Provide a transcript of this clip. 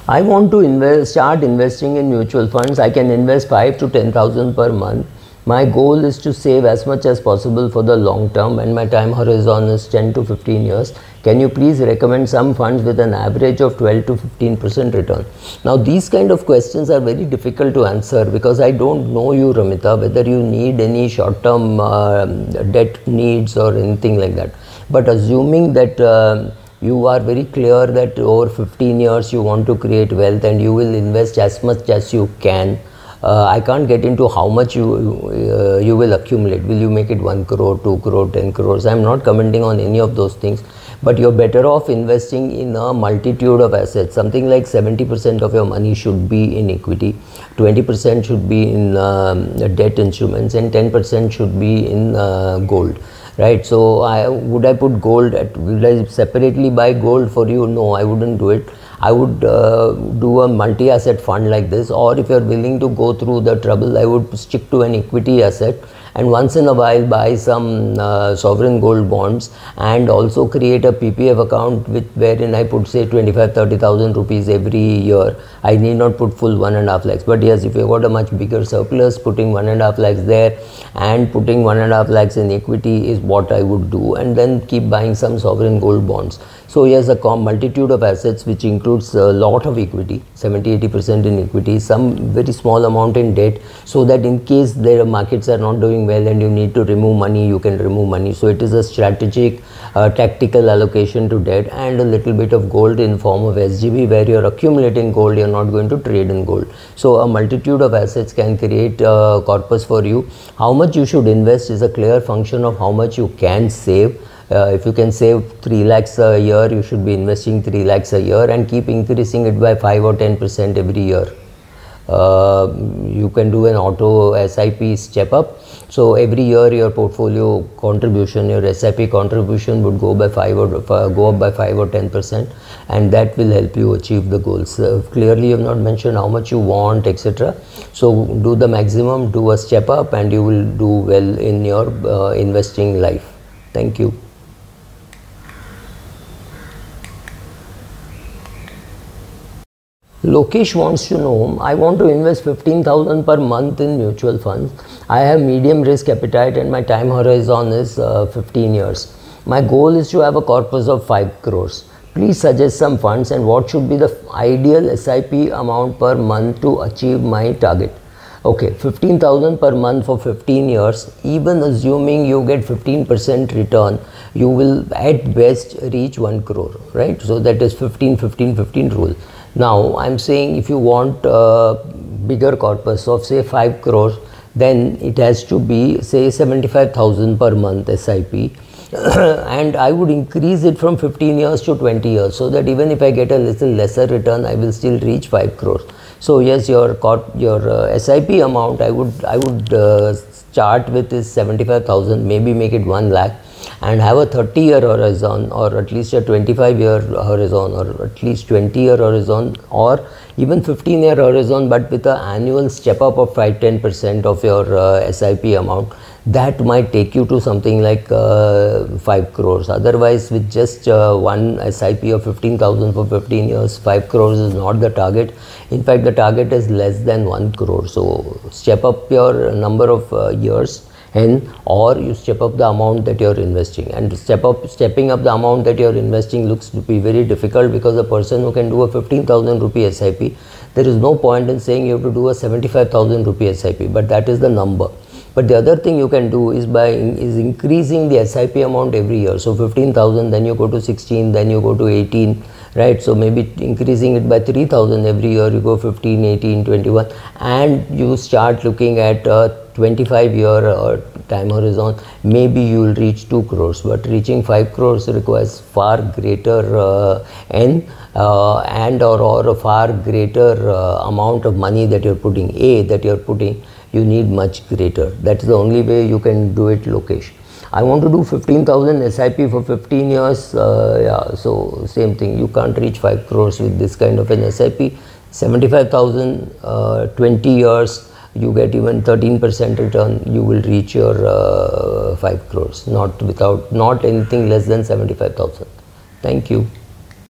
I want to start investing in mutual funds. I can invest 5 to 10,000 per month. My goal is to save as much as possible for the long term, and my time horizon is 10 to 15 years. Can you please recommend some funds with an average of 12 to 15% return? Now these kind of questions are very difficult to answer because I don't know you, Ramita, whether you need any short term debt needs or anything like that. But assuming that you are very clear that over 15 years you want to create wealth and you will invest as much as you can. I can't get into how much you will accumulate. Will you make it 1 crore, 2 crore, 10 crores? I'm not commenting on any of those things, but you're better off investing in a multitude of assets. Something like 70% of your money should be in equity, 20% should be in debt instruments, and 10% should be in gold. Right, so would I put gold would I separately buy gold for you? No, I wouldn't do it. I would do a multi-asset fund like this, or if you're willing to go through the trouble, I would stick to an equity asset and once in a while buy some sovereign gold bonds, and also create a PPF account wherein I put say 25-30,000 rupees every year. I need not put full 1.5 lakhs, but yes, if you got a much bigger surplus, putting 1.5 lakhs there and putting 1.5 lakhs in equity is what I would do, and then keep buying some sovereign gold bonds. So yes, a multitude of assets which includes a lot of equity, 70-80% in equity, some very small amount in debt, so that in case their markets are not doing well and you need to remove money, you can remove money. So it is a strategic tactical allocation to debt, and a little bit of gold in form of SGB, where you're accumulating gold, you're not going to trade in gold. So a multitude of assets can create a corpus for you. How much you should invest is a clear function of how much you can save. If you can save 3 lakhs a year, you should be investing 3 lakhs a year and keep increasing it by 5 or 10% every year. You can do an auto SIP step up. So every year your portfolio contribution, your SIP contribution would go up by 5 or 10%, and that will help you achieve the goals. Clearly you have not mentioned how much you want, etc. So do the maximum, do a step up, and you will do well in your investing life. Thank you. Lokesh wants to know, I want to invest 15,000 per month in mutual funds. I have medium risk appetite and my time horizon is 15 years. My goal is to have a corpus of 5 crores. Please suggest some funds and what should be the ideal SIP amount per month to achieve my target. Okay, 15,000 per month for 15 years, even assuming you get 15% return, you will at best reach 1 crore, right? So that is 15-15-15 rule. Now I'm saying if you want a bigger corpus of say 5 crores, then it has to be say 75,000 per month SIP. And I would increase it from 15 years to 20 years, so that even if I get a little lesser return, I will still reach 5 crores. So yes, your SIP amount I would start with is 75,000, maybe make it 1 lakh, and have a 30-year horizon, or at least a 25-year horizon, or at least 20-year horizon, or even 15-year horizon, but with an annual step up of 5-10% of your SIP amount. That might take you to something like 5 crores. Otherwise, with just one SIP of 15,000 for 15 years, 5 crores is not the target. In fact, the target is less than 1 crore. So step up your number of years, or you step up the amount that you're investing. And stepping up the amount that you're investing looks to be very difficult, because a person who can do a 15,000 rupee SIP, there is no point in saying you have to do a 75,000 rupee SIP, but that is the number. But the other thing you can do is increasing the SIP amount every year. So 15,000, then you go to 16, then you go to 18, right? So maybe increasing it by 3,000 every year, you go 15, 18, 21, and you start looking at 25-year time horizon. Maybe you will reach 2 crores, but reaching 5 crores requires far greater and or a far greater amount of money that you're putting. You need much greater. That is the only way you can do it, Lokesh. I want to do 15,000 SIP for 15 years. Yeah, so same thing. You can't reach 5 crores with this kind of an SIP. 75,000, 20 years, you get even 13% return. You will reach your 5 crores. Not anything less than 75,000. Thank you.